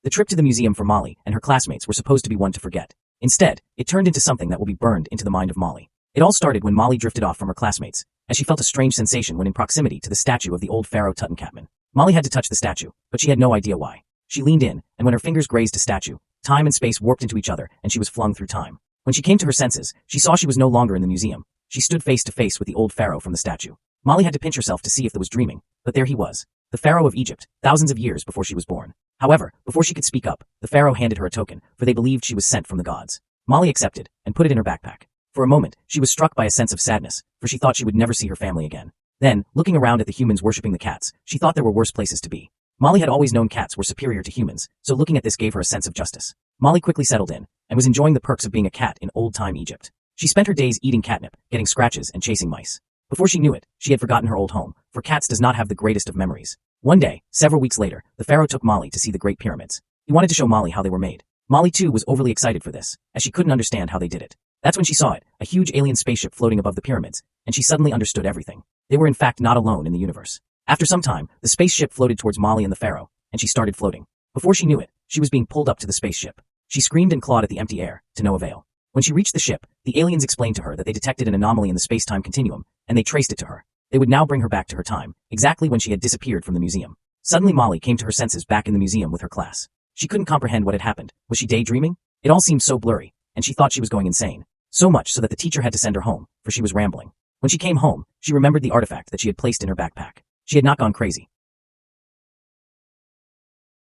The trip to the museum for Molly and her classmates were supposed to be one to forget. Instead, it turned into something that will be burned into the mind of Molly. It all started when Molly drifted off from her classmates, as she felt a strange sensation when in proximity to the statue of the old pharaoh Tutankhamun. Molly had to touch the statue, but she had no idea why. She leaned in, and when her fingers grazed a statue, time and space warped into each other and she was flung through time. When she came to her senses, she saw she was no longer in the museum. She stood face to face with the old pharaoh from the statue. Molly had to pinch herself to see if it was dreaming, but there he was, the pharaoh of Egypt, thousands of years before she was born. However, before she could speak up, the pharaoh handed her a token, for they believed she was sent from the gods. Molly accepted, and put it in her backpack. For a moment, she was struck by a sense of sadness, for she thought she would never see her family again. Then, looking around at the humans worshipping the cats, she thought there were worse places to be. Molly had always known cats were superior to humans, so looking at this gave her a sense of justice. Molly quickly settled in, and was enjoying the perks of being a cat in old-time Egypt. She spent her days eating catnip, getting scratches, and chasing mice. Before she knew it, she had forgotten her old home, for cats does not have the greatest of memories. One day, several weeks later, the pharaoh took Molly to see the Great Pyramids. He wanted to show Molly how they were made. Molly too was overly excited for this, as she couldn't understand how they did it. That's when she saw it, a huge alien spaceship floating above the pyramids, and she suddenly understood everything. They were in fact not alone in the universe. After some time, the spaceship floated towards Molly and the pharaoh, and she started floating. Before she knew it, she was being pulled up to the spaceship. She screamed and clawed at the empty air, to no avail. When she reached the ship, the aliens explained to her that they detected an anomaly in the space-time continuum, and they traced it to her. They would now bring her back to her time, exactly when she had disappeared from the museum. Suddenly Molly came to her senses back in the museum with her class. She couldn't comprehend what had happened. Was she daydreaming? It all seemed so blurry, and she thought she was going insane. So much so that the teacher had to send her home, for she was rambling. When she came home, she remembered the artifact that she had placed in her backpack. She had not gone crazy.